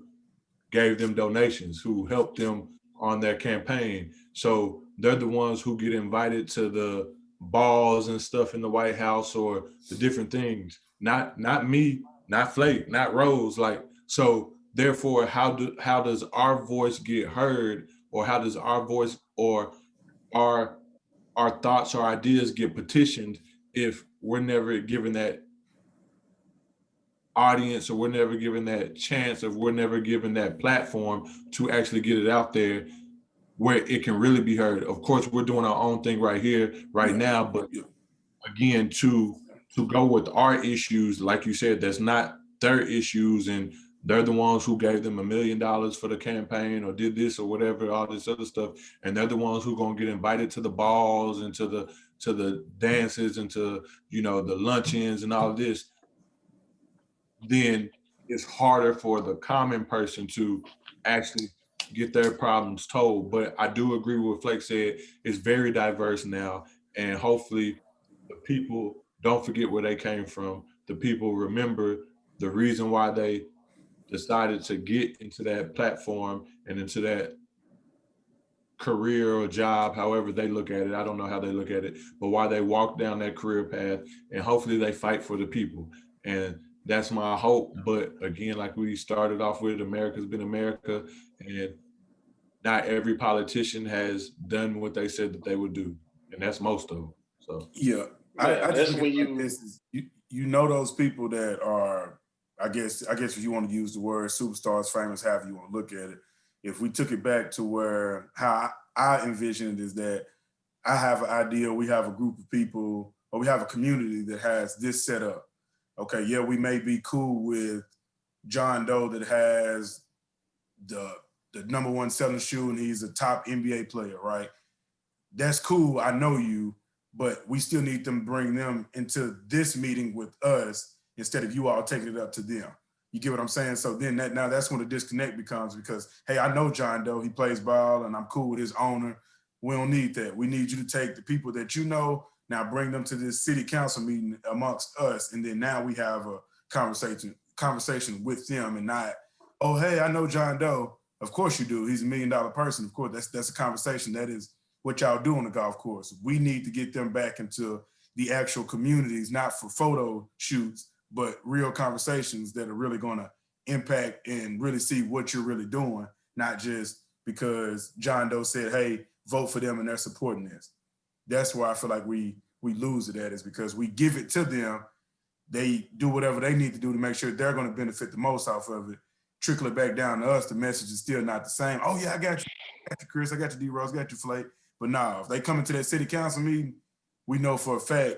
gave them donations, who helped them on their campaign. So they're the ones who get invited to the balls and stuff in the White House, or the different things. Not me, not Flake, not Rose. Like, so therefore, how does our voice get heard, or how does our voice or our thoughts or ideas get petitioned if we're never given that audience, or we're never given that chance, or we're never given that platform to actually get it out there where it can really be heard? Of course, we're doing our own thing right here, right now, but again, to go with our issues, like you said, that's not their issues, and they're the ones who gave them $1 million for the campaign, or did this or whatever, all this other stuff, and they're the ones who gonna get invited to the balls and to the dances and to the luncheons and all this. Then it's harder for the common person to actually get their problems told. But I do agree with what Flake said. It's very diverse now, and hopefully the people don't forget where they came from. The people remember the reason why they decided to get into that platform and into that career or job, however they look at it. I don't know how they look at it, but why they walk down that career path, and hopefully they fight for the people. And that's my hope. But again, like we started off with, America's been America, and not every politician has done what they said that they would do, and that's most of them. So yeah, Yeah, I just that's look when at it like this: is those people that are, I guess if you want to use the word superstars, famous, however you want to look at it. If we took it back to how I envision it, is that I have an idea, we have a group of people, or we have a community that has this set up. Okay, yeah, we may be cool with John Doe that has the #1 selling shoe and he's a top NBA player, right? That's cool, I know you, but we still need them to bring them into this meeting with us instead of you all taking it up to them. You get what I'm saying? So then now that's when the disconnect becomes, because, hey, I know John Doe, he plays ball and I'm cool with his owner. We don't need that. We need you to take the people that you know, now bring them to this city council meeting amongst us. And then now we have a conversation with them, and not, oh, hey, I know John Doe. Of course you do. He's $1 million person. Of course, that's a conversation. That is what y'all do on the golf course. We need to get them back into the actual communities, not for photo shoots, but real conversations that are really going to impact and really see what you're really doing, not just because John Doe said, hey, vote for them and they're supporting this. That's where I feel like we lose it at, is because we give it to them. They do whatever they need to do to make sure they're going to benefit the most off of it. Trickle it back down to us, the message is still not the same. Oh, yeah, I got you, Chris. I got you, D.Rose. I got you, Flake. But nah, if they come into that city council meeting, we know for a fact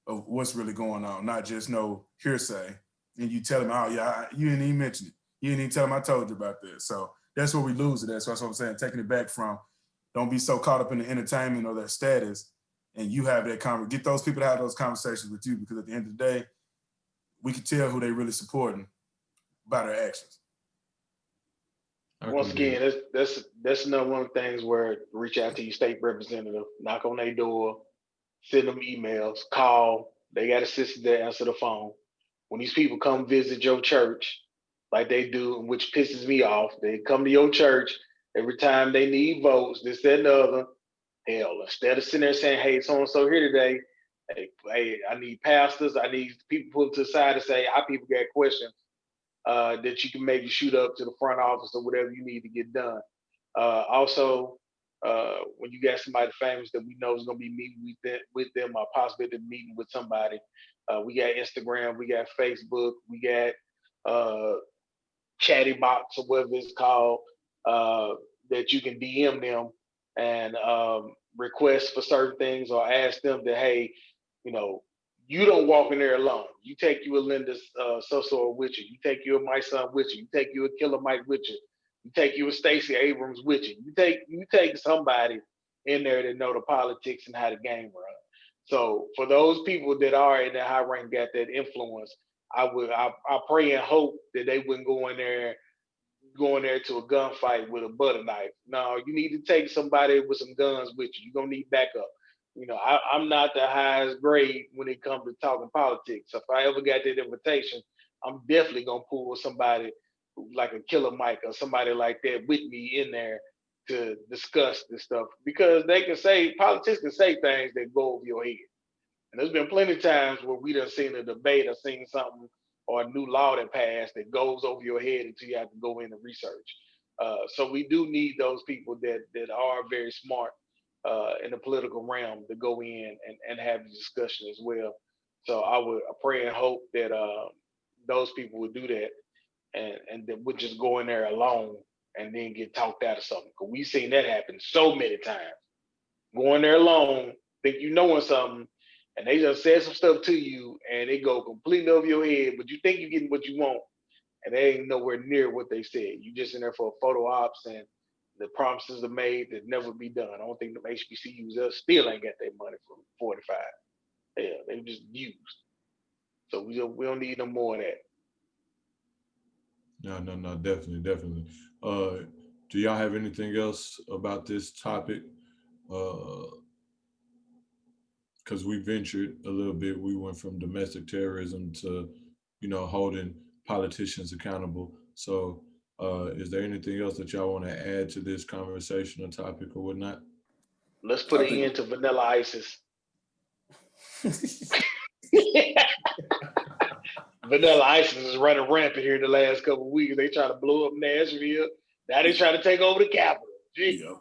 of what's really going on, not just no hearsay. And you tell them, oh, yeah, you didn't even mention it. You didn't even tell them I told you about this. So that's where we lose it at. So that's what I'm saying, taking it back from, don't be so caught up in the entertainment or that status, and you have that get those people to have those conversations with you, because at the end of the day, we can tell who they really supporting by their actions. Once again, that's another one of the things where reach out to your state representative, knock on their door, send them emails, call. They got assistants that answer the phone. When these people come visit your church, like they do, which pisses me off, they come to your church every time they need votes, this, that, and the other. Hell, instead of sitting there saying, hey, so-and-so here today, hey, I need pastors, I need people put to the side and say, our people got questions that you can maybe shoot up to the front office or whatever you need to get done. Also, when you got somebody famous that we know is going to be meeting with them, or possibly meeting with somebody, we got Instagram, we got Facebook, we got Chatty Box or whatever it's called, that you can DM them and request for certain things, or ask them that, hey, you don't walk in there alone. You take you a Linda so with you. You take you a my son with you. You take you a Killer Mike with you. You take you a Stacey Abrams with you. You take somebody in there that know the politics and how the game runs. So for those people that are in that high rank, got that influence, I pray and hope that they wouldn't go in there to a gunfight with a butter knife. No, you need to take somebody with some guns with you. You're gonna need backup. I'm not the highest grade when it comes to talking politics. So if I ever got that invitation, I'm definitely gonna pull somebody like a Killer Mike or somebody like that with me in there to discuss this stuff, because politics can say things that go over your head. And there's been plenty of times where we done seen a debate or seen something or a new law that passed that goes over your head until you have to go in and research. So we do need those people that are very smart in the political realm to go in and have the discussion as well. So I pray and hope that those people would do that, and that would just go in there alone and then get talked out of something. Because we've seen that happen so many times. Go in there alone, think you knowing something, and they just said some stuff to you and it go completely over your head, but you think you're getting what you want, and they ain't nowhere near what they said. You just in there for a photo ops, and the promises are made that never be done. I don't think the HBCUs still ain't got their money from 45. Yeah, they just used. So we don't need no more of that. No, definitely. Do y'all have anything else about this topic? Because we ventured a little bit. We went from domestic terrorism to, holding politicians accountable. So, is there anything else that y'all want to add to this conversation or topic or whatnot? Let's put an end to Vanilla Isis. Vanilla Isis is running rampant here the last couple of weeks. They trying to blow up Nashville. Now they trying to take over the Capitol. Yep.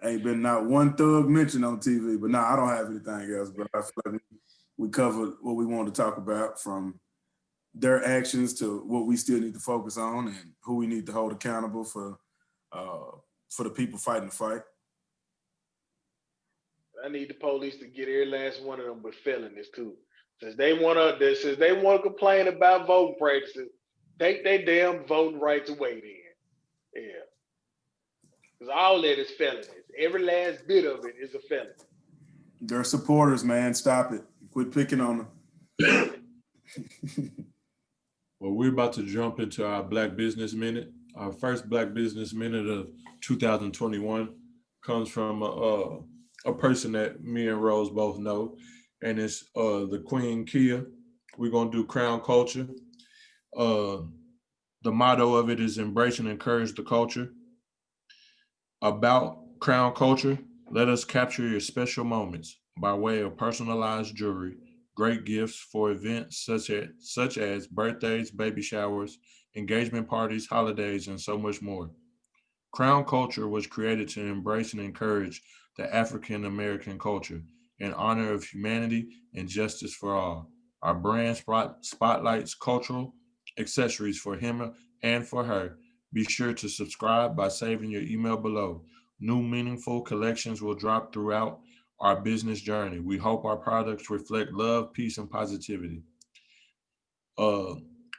Ain't been not one thug mentioned on TV, but I don't have anything else. But I feel like we covered what we wanted to talk about, from their actions to what we still need to focus on, and who we need to hold accountable for the people fighting the fight. I need the police to get every last one of them with felonies too. Since they wanna complain about voting practices, take their damn voting rights away then. Yeah. Because all that is felonies. Every last bit of it is a felony. They're supporters, man. Stop it. Quit picking on them. Well, we're about to jump into our Black Business Minute. Our first Black Business Minute of 2021 comes from a person that me and Rose both know, and it's the Queen Kia. We're gonna do crown culture. Uh, the motto of it is embrace and encourage the culture. About crown culture, let us capture your special moments by way of personalized jewelry, great gifts for events such as birthdays, baby showers, engagement parties, holidays, and so much more. Crown culture was created to embrace and encourage the African American culture in honor of humanity and justice for all. Our brand spotlights cultural accessories for him and for her. Be sure to subscribe by saving your email below. New meaningful collections will drop throughout our business journey. We hope our products reflect love, peace, and positivity. uh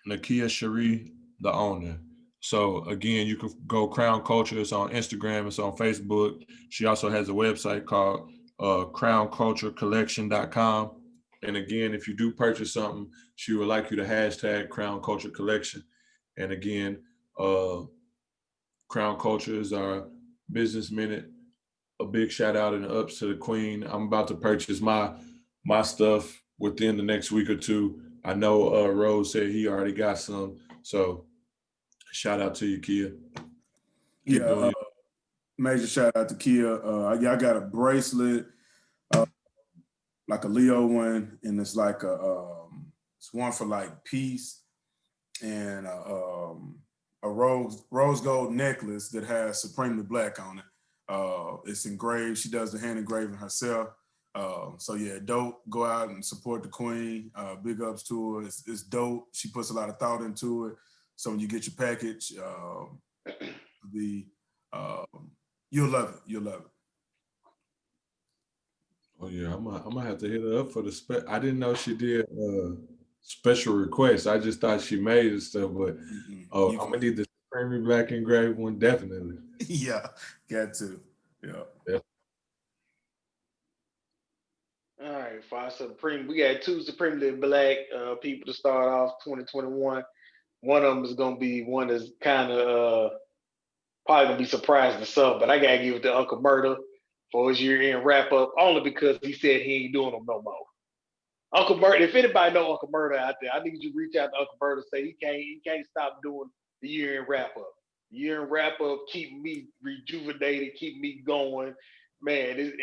Nakia Cherie, the owner. So again, you can go Crown Culture. It's on Instagram, it's on Facebook. She also has a website called crownculturecollection.com. And again, if you do purchase something, she would like you to hashtag Crown Culture Collection. And again, uh Crown Culture is our business minute. A big shout out and ups to the Queen. I'm about to purchase my stuff within the next week or two. I know Rose said he already got some, so shout out to you, Kia. Keep Yeah, doing major shout out to Kia. I got a bracelet, like a Leo one, and it's like it's one for like peace, and a rose gold necklace that has Supremely Black on it. It's engraved. She does the hand engraving herself. So yeah, dope. Go out and support the Queen. Big ups to her. It's dope. She puts a lot of thought into it. So when you get your package, you'll love it. You'll love it. Oh yeah, I'm gonna have to hit her up for the I didn't know she did special requests. I just thought she made it stuff, but I'm gonna need the Supremely Black engraved one definitely. Yeah, got to. Yeah. All right, five Supreme. We got two Supremely Black people to start off 2021. One of them is gonna be one that's kind of probably gonna be surprising to some, but I gotta give it to Uncle Murder for his year-end wrap-up, only because he said he ain't doing them no more. Uncle Murder, if anybody know Uncle Murder out there, I need you to reach out to Uncle Murder and say he can't stop doing the year-end wrap-up. The year-end wrap-up keep me rejuvenated, keep me going. Man,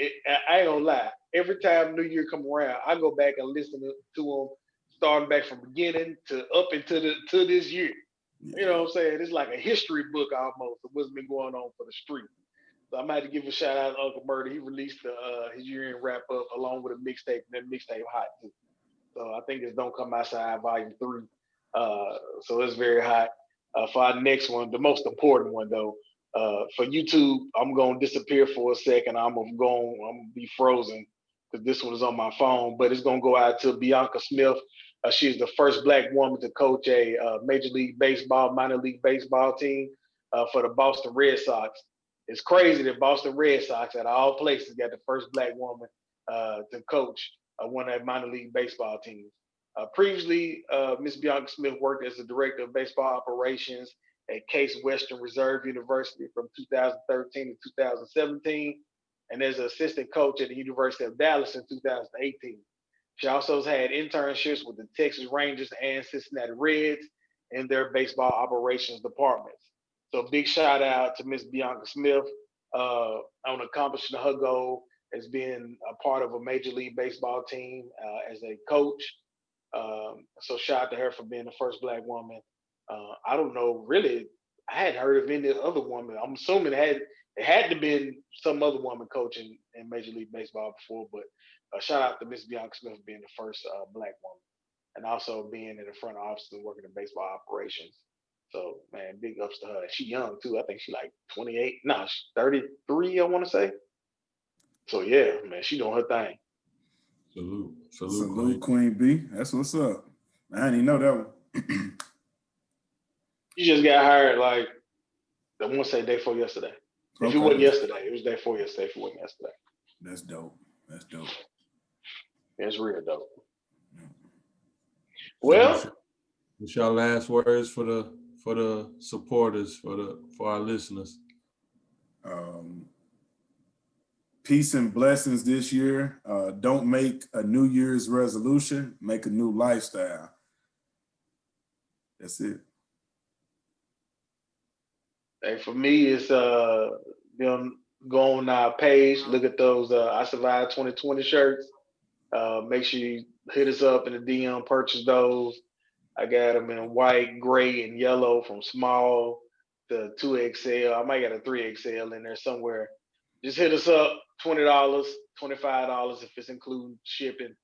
I ain't gonna lie. Every time New Year come around, I go back and listen to him, starting back from beginning to up into to this year. You know what I'm saying? It's like a history book almost of what's been going on for the street. So I'm to give a shout out to Uncle Murder. He released his year-end wrap-up along with a mixtape, and that mixtape hot too. So I think it's Don't Come Outside Volume 3. So it's very hot. For our next one, the most important one though, for YouTube, I'm gonna disappear for a second. I'm gonna be frozen because this one is on my phone. But it's gonna go out to Bianca Smith. She's the first Black woman to coach a Major League Baseball, minor league baseball team for the Boston Red Sox. It's crazy that Boston Red Sox, at all places, got the first Black woman to coach one of their minor league baseball teams. Previously, Ms. Bianca Smith worked as the director of baseball operations at Case Western Reserve University from 2013 to 2017, and as an assistant coach at the University of Dallas in 2018. She also has had internships with the Texas Rangers and Cincinnati Reds in their baseball operations departments. So big shout out to Ms. Bianca Smith on accomplishing her goal as being a part of a Major League Baseball team as a coach. So shout out to her for being the first Black woman. I don't know, really, I hadn't heard of any other woman. I'm assuming it had to been some other woman coaching in Major League Baseball before, but shout out to Miss Bianca Smith being the first Black woman and also being in the front office and working in baseball operations. So man, big ups to her. She young too. I think she like 28. No, she's 33. I want to say. So yeah, man, she doing her thing. Salute, Queen. Queen B. That's what's up. I didn't even know that one. She just got hired like I want to say day before yesterday. If it wasn't yesterday, it was day before yesterday. If it wasn't yesterday, That's dope. That's dope. it's real dope. So Well, what's your last words for the supporters, for our listeners? Peace and blessings this year. Don't make a New Year's resolution, make a new lifestyle. That's it. hey, for me, it's them go on our page, look at those I Survived 2020 shirts. Make sure you hit us up in the DM, purchase those. I got them in white, gray, and yellow from small to 2XL. I might got a 3XL in there somewhere. Just hit us up, $20, $25 if it's including shipping.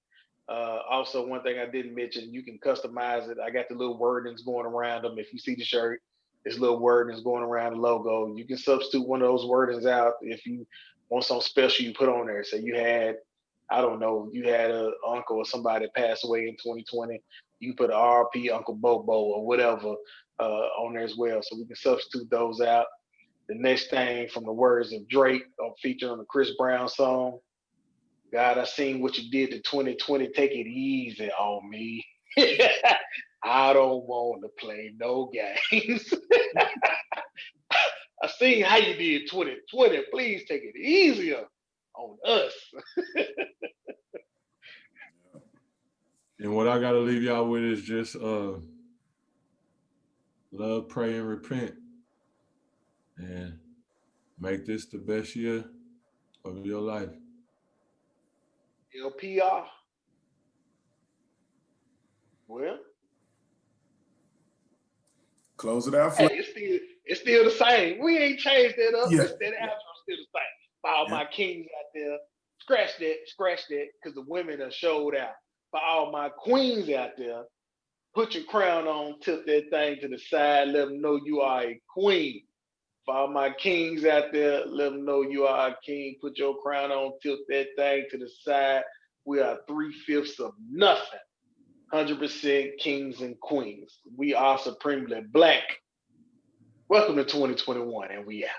Also, one thing I didn't mention, you can customize it. I got the little wordings going around them. If you see the shirt, there's little wordings going around the logo. You can substitute one of those wordings out if you want something special you put on there. So you had, I don't know, you had an uncle or somebody pass away in 2020. You can put an RP Uncle Bobo or whatever on there as well. So we can substitute those out. The next thing from the words of Drake, featured on the Chris Brown song, God, I seen what you did to 2020. Take it easy on me. I don't want to play no games. I seen how you did 2020. Please take it easier on us. And what I gotta leave y'all with is just love, pray, and repent. And make this the best year of your life. LPR. Well, Close it out. hey, it's still the same. We ain't changed that up. Yeah. It's still the outro, still the same. For all my kings out there, scratch that, because the women have showed out. For all my queens out there, put your crown on, tilt that thing to the side, let them know you are a queen. For all my kings out there, let them know you are a king. Put your crown on, tilt that thing to the side. We are 3/5 of nothing. 100% kings and queens. We are supremely black. Welcome to 2021, and we out.